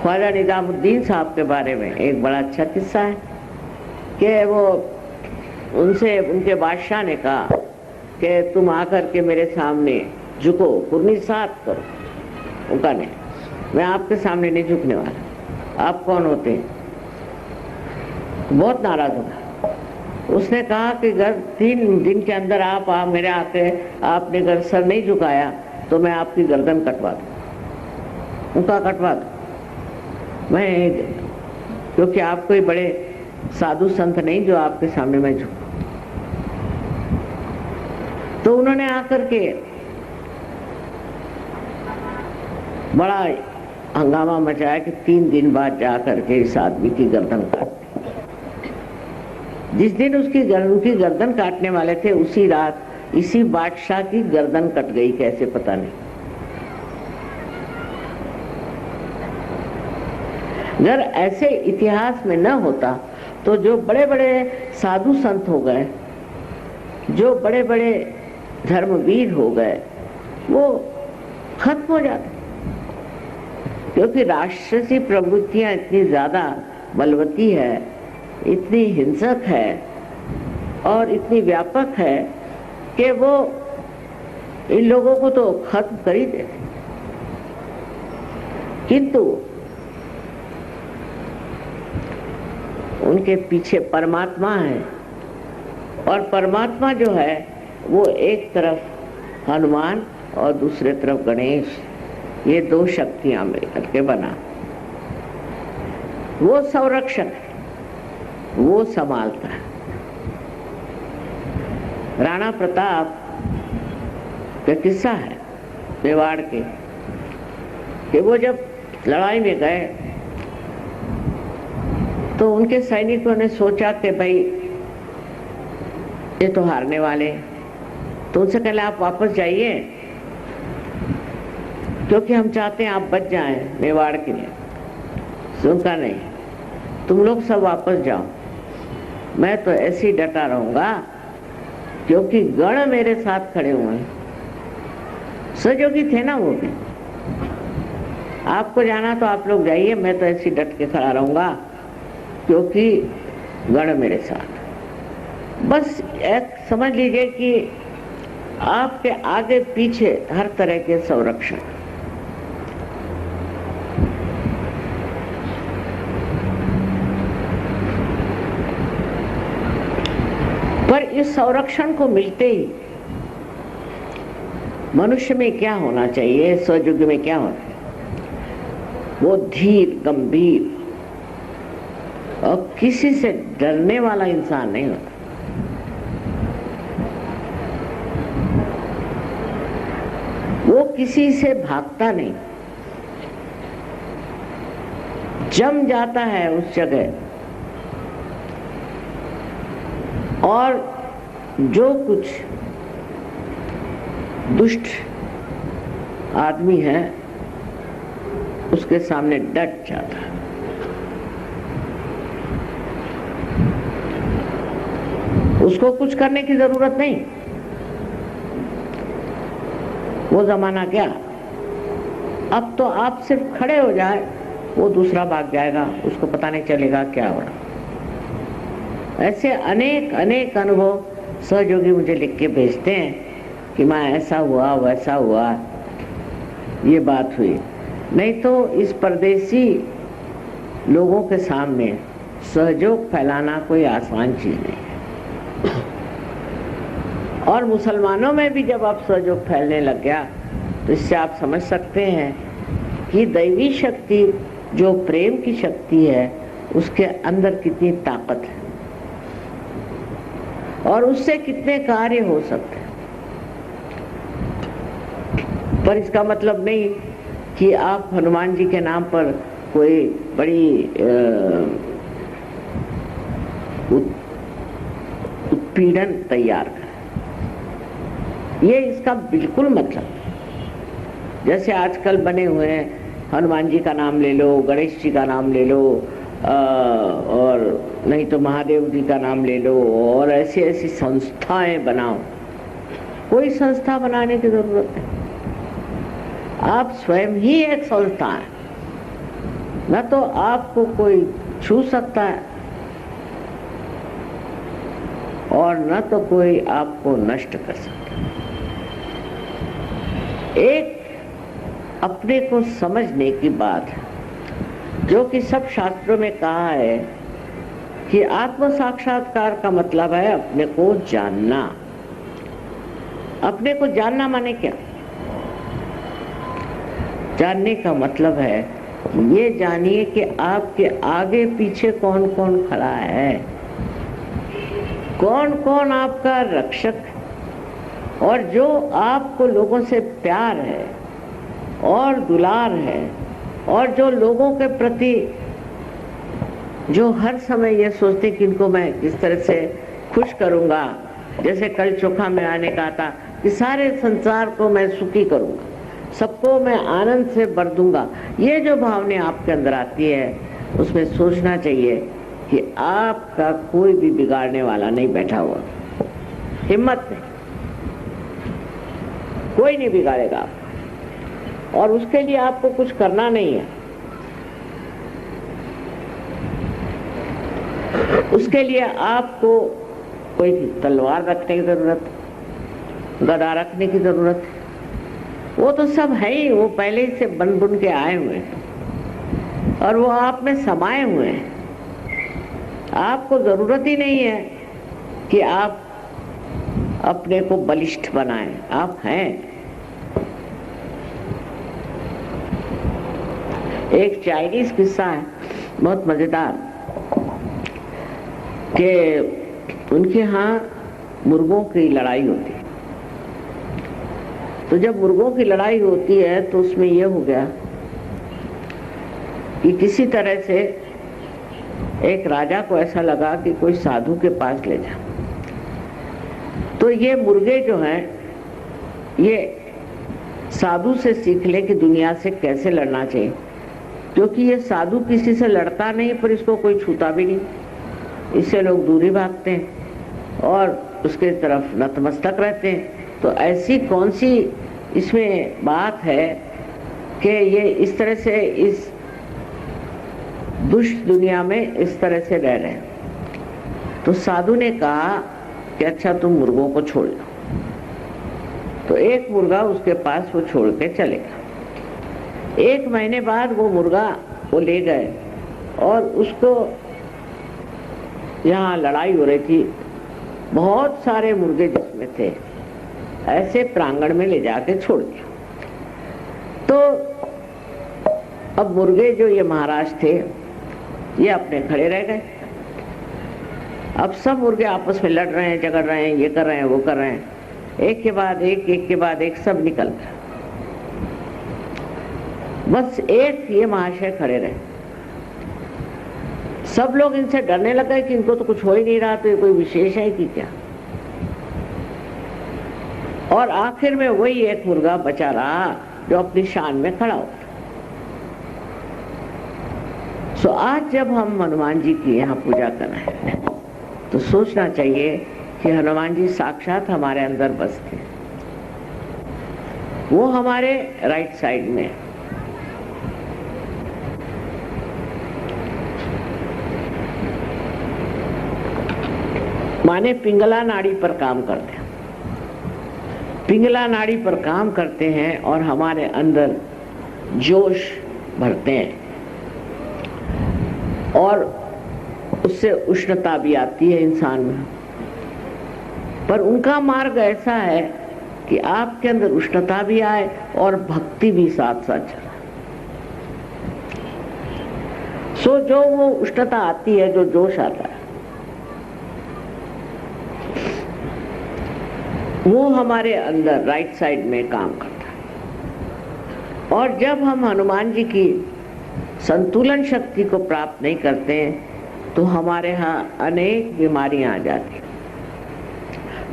ख्वाजा निजामुद्दीन साहब के बारे में एक बड़ा अच्छा किस्सा है कि वो उनसे उनके बादशाह ने कहा कि तुम आकर के मेरे सामने झुको, कुर्नी साथ करो। उनका नहीं, मैं आपके सामने नहीं झुकने वाला, आप कौन होते हैं? बहुत नाराज होगा। उसने कहा कि अगर 3 दिन के अंदर आप मेरे आके आपने अगर सर नहीं झुकाया तो मैं आपकी गर्दन कटवा दूं। उनका कटवा दूं मैं, क्योंकि आप कोई बड़े साधु संत नहीं जो आपके सामने मैं झुकूं। तो उन्होंने आकर के बड़ा हंगामा मचाया कि 3 दिन बाद जाकर के इस आदमी की गर्दन काट। जिस दिन उनकी गर्दन काटने वाले थे उसी रात इसी बादशाह की गर्दन कट गई, कैसे पता नहीं। अगर ऐसे इतिहास में न होता तो जो बड़े बड़े साधु संत हो गए, जो बड़े बड़े धर्मवीर हो गए, वो खत्म हो जाते। क्योंकि राष्ट्रीय प्रवृत्तियां इतनी ज्यादा बलवती है, इतनी हिंसक है और इतनी व्यापक है कि वो इन लोगों को तो खत्म कर ही देते। किंतु उनके पीछे परमात्मा है, और परमात्मा जो है वो एक तरफ हनुमान और दूसरे तरफ गणेश, ये 2 शक्तियां मिलकर के बना। वो संरक्षक है, वो संभालता है। राणा प्रताप का किस्सा है मेवाड़ के, कि वो जब लड़ाई में गए तो उनके सैनिकों ने सोचा कि भाई ये तो हारने वाले, तो उनसे कहले आप वापस जाइए, क्योंकि हम चाहते हैं आप बच जाएं मेवाड़ के लिए। सुनता नहीं, तुम लोग सब वापस जाओ, मैं तो ऐसे ही डटा रहूंगा, क्योंकि गण मेरे साथ खड़े हुए हैं। सहयोगी थे ना वो भी। आपको जाना तो आप लोग जाइए, मैं तो ऐसे ही डट के खड़ा रहूंगा, क्योंकि गण मेरे साथ। बस एक समझ लीजिए कि आपके आगे पीछे हर तरह के संरक्षण। पर इस संरक्षण को मिलते ही मनुष्य में क्या होना चाहिए, सतयुग में क्या होना चाहिए? वो धीर, गंभीर और किसी से डरने वाला इंसान नहीं होता। वो किसी से भागता नहीं, जम जाता है उस जगह, और जो कुछ दुष्ट आदमी है उसके सामने डट जाता है। उसको कुछ करने की जरूरत नहीं। वो जमाना क्या, अब तो आप सिर्फ खड़े हो जाए वो दूसरा भाग जाएगा, उसको पता नहीं चलेगा क्या हो रहा। ऐसे अनेक अनेक अनुभव सहयोगी मुझे लिख के भेजते हैं कि मैं ऐसा हुआ वैसा हुआ, ये बात हुई। नहीं तो इस परदेसी लोगों के सामने सहयोग फैलाना कोई आसान चीज नहीं है। और मुसलमानों में भी जब आप सहयोग फैलने लग गया तो इससे आप समझ सकते हैं कि दैवी शक्ति जो प्रेम की शक्ति है उसके अंदर कितनी ताकत है और उससे कितने कार्य हो सकते हैं। पर इसका मतलब नहीं कि आप हनुमान जी के नाम पर कोई बड़ी उत्पीड़न तैयार करें, ये इसका बिल्कुल मतलब। जैसे आजकल बने हुए हैं, हनुमान जी का नाम ले लो, गणेश जी का नाम ले लो, और नहीं तो महादेव जी का नाम ले लो, और ऐसी ऐसी संस्थाएं बनाओ। कोई संस्था बनाने की जरूरत नहीं, आप स्वयं ही एक संस्था है। न तो आपको कोई छू सकता है और न तो कोई आपको नष्ट कर सकता है। एक अपने को समझने की बात है, जो कि सब शास्त्रों में कहा है कि आत्म साक्षात्कार का मतलब है अपने को जानना। अपने को जानना माने क्या? जानने का मतलब है ये जानिए कि आपके आगे पीछे कौन कौन खड़ा है, कौन कौन आपका रक्षक है, और जो आपको लोगों से प्यार है और दुलार है, और जो लोगों के प्रति जो हर समय ये सोचते कि इनको मैं किस तरह से खुश करूंगा। जैसे कल चोखा में आने का था कि सारे संसार को मैं सुखी करूंगा, सबको मैं आनंद से भर दूंगा। ये जो भावना आपके अंदर आती है उसमें सोचना चाहिए कि आपका कोई भी बिगाड़ने वाला नहीं बैठा हुआ। हिम्मत नहीं, कोई नहीं बिगाड़ेगा आपको, और उसके लिए आपको कुछ करना नहीं है। उसके लिए आपको कोई तलवार रखने की जरूरत, गदा रखने की जरूरत है, वो तो सब है ही, वो पहले ही से बन बुन के आए हुए हैं और वो आप में समाये हुए हैं। आपको जरूरत ही नहीं है कि आप अपने को बलिष्ठ बनाएं, आप हैं। एक चाइनीज किस्सा है बहुत मजेदार कि उनके यहाँ मुर्गों की लड़ाई होती है। तो जब मुर्गों की लड़ाई होती है तो उसमें यह हो गया कि किसी तरह से एक राजा को ऐसा लगा कि कोई साधु के पास ले जा। तो ये मुर्गे जो हैं ये साधु से सीख ले कि दुनिया से कैसे लड़ना चाहिए, क्योंकि ये साधु किसी से लड़ता नहीं पर इसको कोई छूता भी नहीं, इससे लोग दूरी भागते हैं और उसके तरफ नतमस्तक रहते हैं। तो ऐसी कौन सी इसमें बात है कि ये इस तरह से इस दुष्ट दुनिया में इस तरह से रह रहे हैं। तो साधु ने कहा कि अच्छा तुम मुर्गों को छोड़ दो। तो एक मुर्गा उसके पास वो छोड़ के चलेगा। 1 महीने बाद वो मुर्गा वो ले गए और उसको, यहाँ लड़ाई हो रही थी, बहुत सारे मुर्गे जिसमें थे ऐसे प्रांगण में ले जाके छोड़ दिया। तो अब मुर्गे जो ये महाराज थे ये अपने खड़े रह गए। अब सब मुर्गे आपस में लड़ रहे हैं, झगड़ रहे हैं, ये कर रहे हैं, वो कर रहे हैं, एक के बाद एक, एक के बाद एक, सब निकल गए। बस एक ये महाशय खड़े रहे। सब लोग इनसे डरने लगे कि इनको तो कुछ हो ही नहीं रहा, तो ये कोई विशेष है कि क्या। और आखिर में वही एक मुर्गा बचा रहा जो अपनी शान में खड़ा हो। सो आज जब हम हनुमान जी की यहाँ पूजा कर रहे हैं तो सोचना चाहिए कि हनुमान जी साक्षात हमारे अंदर बसते हैं। वो हमारे राइट साइड में, माने पिंगला नाड़ी पर काम करते हैं। पिंगला नाड़ी पर काम करते हैं और हमारे अंदर जोश भरते हैं और उससे उष्णता भी आती है इंसान में। पर उनका मार्ग ऐसा है कि आपके अंदर उष्णता भी आए और भक्ति भी साथ साथ चले। सो जो वो उष्णता आती है, जो जोश आता है, वो हमारे अंदर राइट साइड में काम करता है। और जब हम हनुमान जी की संतुलन शक्ति को प्राप्त नहीं करते हैं तो हमारे यहाँ अनेक बीमारियां आ जाती हैं।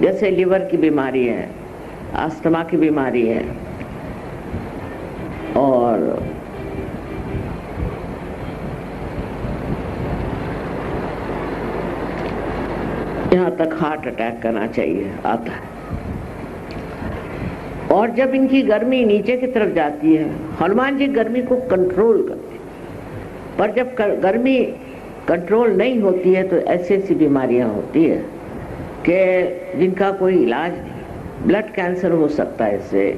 जैसे लिवर की बीमारी है, अस्थमा की बीमारी है, और यहाँ तक हार्ट अटैक करना चाहिए आता है। और जब इनकी गर्मी नीचे की तरफ जाती है, हनुमान जी गर्मी को कंट्रोल करते हैं। पर जब गर्मी कंट्रोल नहीं होती है तो ऐसी ऐसी बीमारियां होती है कि जिनका कोई इलाज नहीं। ब्लड कैंसर हो सकता है इससे,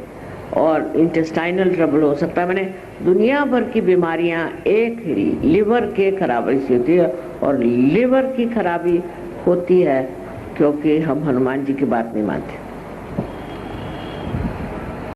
और इंटेस्टाइनल ट्रबल हो सकता है। मैंने दुनिया भर की बीमारियां एक लिवर के खराबी से होती है, और लिवर की खराबी होती है क्योंकि हम हनुमान जी की बात नहीं मानते।